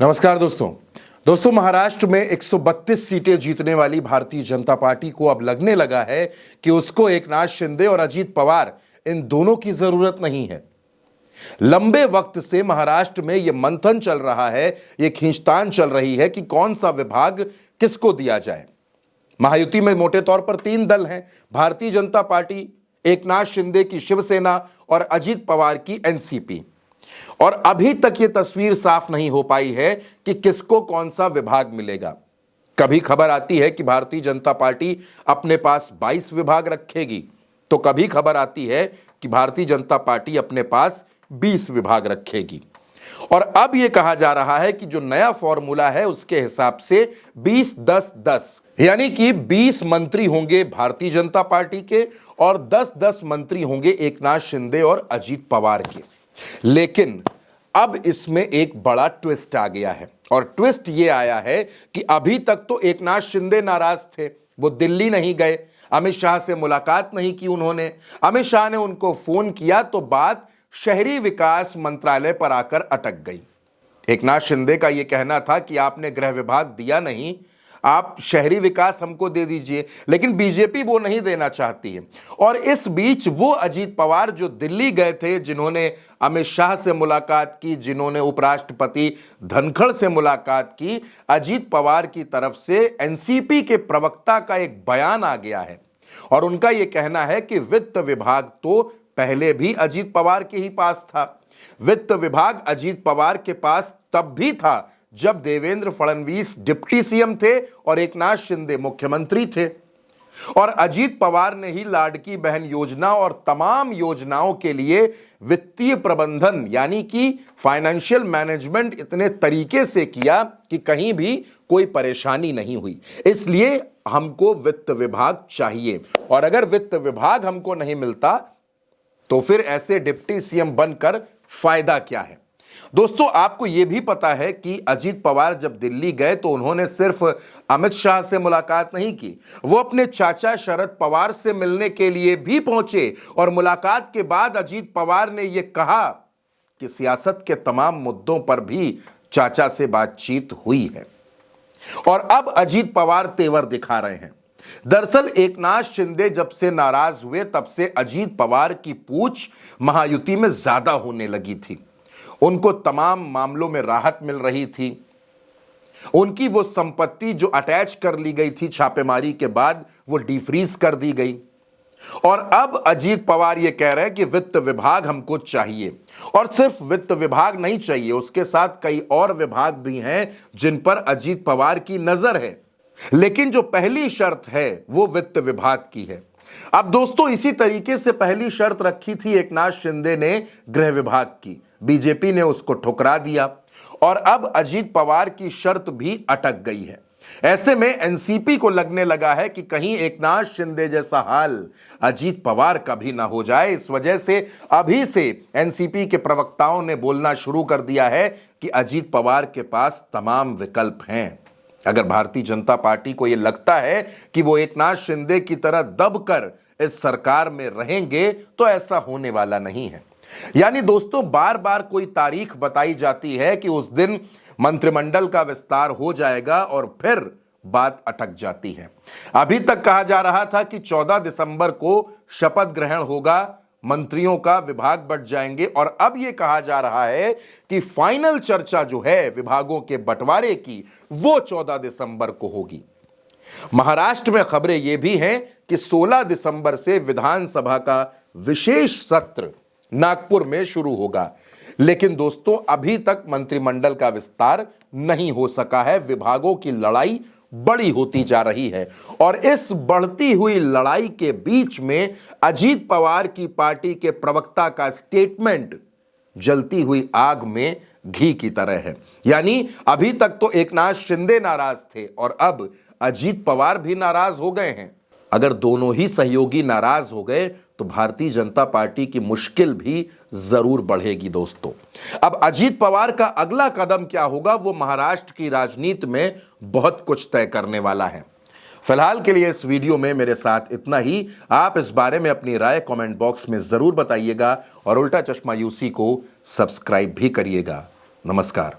नमस्कार दोस्तों महाराष्ट्र में 132 सीटें जीतने वाली भारतीय जनता पार्टी को अब लगने लगा है कि उसको एकनाथ शिंदे और अजीत पवार इन दोनों की जरूरत नहीं है। लंबे वक्त से महाराष्ट्र में यह मंथन चल रहा है, यह खींचतान चल रही है कि कौन सा विभाग किसको दिया जाए। महायुति में मोटे तौर पर 3 दल हैं, भारतीय जनता पार्टी, एकनाथ शिंदे की शिवसेना और अजीत पवार की एनसीपी। और अभी तक यह तस्वीर साफ नहीं हो पाई है कि किसको कौन सा विभाग मिलेगा। कभी खबर आती है कि भारतीय जनता पार्टी अपने पास 22 विभाग रखेगी, तो कभी खबर आती है कि भारतीय जनता पार्टी अपने पास 20 विभाग रखेगी। और अब यह कहा जा रहा है कि जो नया फॉर्मूला है उसके हिसाब से 20-10-10 यानी कि 20 मंत्री होंगे भारतीय जनता पार्टी के और 10-10 मंत्री होंगे एकनाथ शिंदे और अजीत पवार के। लेकिन अब इसमें एक बड़ा ट्विस्ट आ गया है, और ट्विस्ट ये आया है कि अभी तक तो एकनाथ शिंदे नाराज थे, वो दिल्ली नहीं गए, अमित शाह से मुलाकात नहीं की उन्होंने। अमित शाह ने उनको फोन किया तो बात शहरी विकास मंत्रालय पर आकर अटक गई। एकनाथ शिंदे का यह कहना था कि आपने गृह विभाग दिया नहीं, आप शहरी विकास हमको दे दीजिए, लेकिन बीजेपी वो नहीं देना चाहती है। और इस बीच वो अजीत पवार जो दिल्ली गए थे, जिन्होंने अमित शाह से मुलाकात की, जिन्होंने उपराष्ट्रपति धनखड़ से मुलाकात की, अजीत पवार की तरफ से एनसीपी के प्रवक्ता का एक बयान आ गया है और उनका यह कहना है कि वित्त विभाग तो पहले भी अजीत पवार के ही पास था। वित्त विभाग अजीत पवार के पास तब भी था जब देवेंद्र फडणवीस डिप्टी सीएम थे और एकनाथ शिंदे मुख्यमंत्री थे। और अजीत पवार ने ही लाडकी बहन योजना और तमाम योजनाओं के लिए वित्तीय प्रबंधन यानी कि फाइनेंशियल मैनेजमेंट इतने तरीके से किया कि कहीं भी कोई परेशानी नहीं हुई। इसलिए हमको वित्त विभाग चाहिए, और अगर वित्त विभाग हमको नहीं मिलता तो फिर ऐसे डिप्टी सीएम बनकर फायदा क्या है। दोस्तों, आपको यह भी पता है कि अजीत पवार जब दिल्ली गए तो उन्होंने सिर्फ अमित शाह से मुलाकात नहीं की, वो अपने चाचा शरद पवार से मिलने के लिए भी पहुंचे। और मुलाकात के बाद अजीत पवार ने यह कहा कि सियासत के तमाम मुद्दों पर भी चाचा से बातचीत हुई है। और अब अजीत पवार तेवर दिखा रहे हैं। दरअसल एकनाथ शिंदे जब से नाराज हुए तब से अजीत पवार की पूछ महायुति में ज्यादा होने लगी थी। उनको तमाम मामलों में राहत मिल रही थी। उनकी वो संपत्ति जो अटैच कर ली गई थी छापेमारी के बाद, वो डिफ्रीज कर दी गई। और अब अजीत पवार ये कह रहे हैं कि वित्त विभाग हमको चाहिए, और सिर्फ वित्त विभाग नहीं चाहिए, उसके साथ कई और विभाग भी हैं जिन पर अजीत पवार की नजर है। लेकिन जो पहली शर्त है वो वित्त विभाग की है। अब दोस्तों, इसी तरीके से पहली शर्त रखी थी एकनाथ शिंदे ने गृह विभाग की, बीजेपी ने उसको ठुकरा दिया, और अब अजीत पवार की शर्त भी अटक गई है। ऐसे में एनसीपी को लगने लगा है कि कहीं एकनाथ शिंदे जैसा हाल अजीत पवार का भी ना हो जाए। इस वजह से अभी से एनसीपी के प्रवक्ताओं ने बोलना शुरू कर दिया है कि अजीत पवार के पास तमाम विकल्प हैं। अगर भारतीय जनता पार्टी को यह लगता है कि वो एकनाथ शिंदे की तरह दबकर इस सरकार में रहेंगे तो ऐसा होने वाला नहीं है। यानी दोस्तों, बार बार कोई तारीख बताई जाती है कि उस दिन मंत्रिमंडल का विस्तार हो जाएगा और फिर बात अटक जाती है। अभी तक कहा जा रहा था कि 14 दिसंबर को शपथ ग्रहण होगा, मंत्रियों का विभाग बढ़ जाएंगे, और अब यह कहा जा रहा है कि फाइनल चर्चा जो है विभागों के बंटवारे की वो 14 दिसंबर को होगी। महाराष्ट्र में खबरें यह भी हैं कि 16 दिसंबर से विधानसभा का विशेष सत्र नागपुर में शुरू होगा। लेकिन दोस्तों, अभी तक मंत्रिमंडल का विस्तार नहीं हो सका है। विभागों की लड़ाई बड़ी होती जा रही है, और इस बढ़ती हुई लड़ाई के बीच में अजीत पवार की पार्टी के प्रवक्ता का स्टेटमेंट जलती हुई आग में घी की तरह है। यानी अभी तक तो एकनाथ शिंदे नाराज थे और अब अजीत पवार भी नाराज हो गए हैं। अगर दोनों ही सहयोगी नाराज हो गए तो भारतीय जनता पार्टी की मुश्किल भी जरूर बढ़ेगी दोस्तों। अब अजीत पवार का अगला कदम क्या होगा वो महाराष्ट्र की राजनीति में बहुत कुछ तय करने वाला है। फिलहाल के लिए इस वीडियो में मेरे साथ इतना ही। आप इस बारे में अपनी राय कमेंट बॉक्स में जरूर बताइएगा और उल्टा चश्मा यूसी को सब्सक्राइब भी करिएगा। नमस्कार।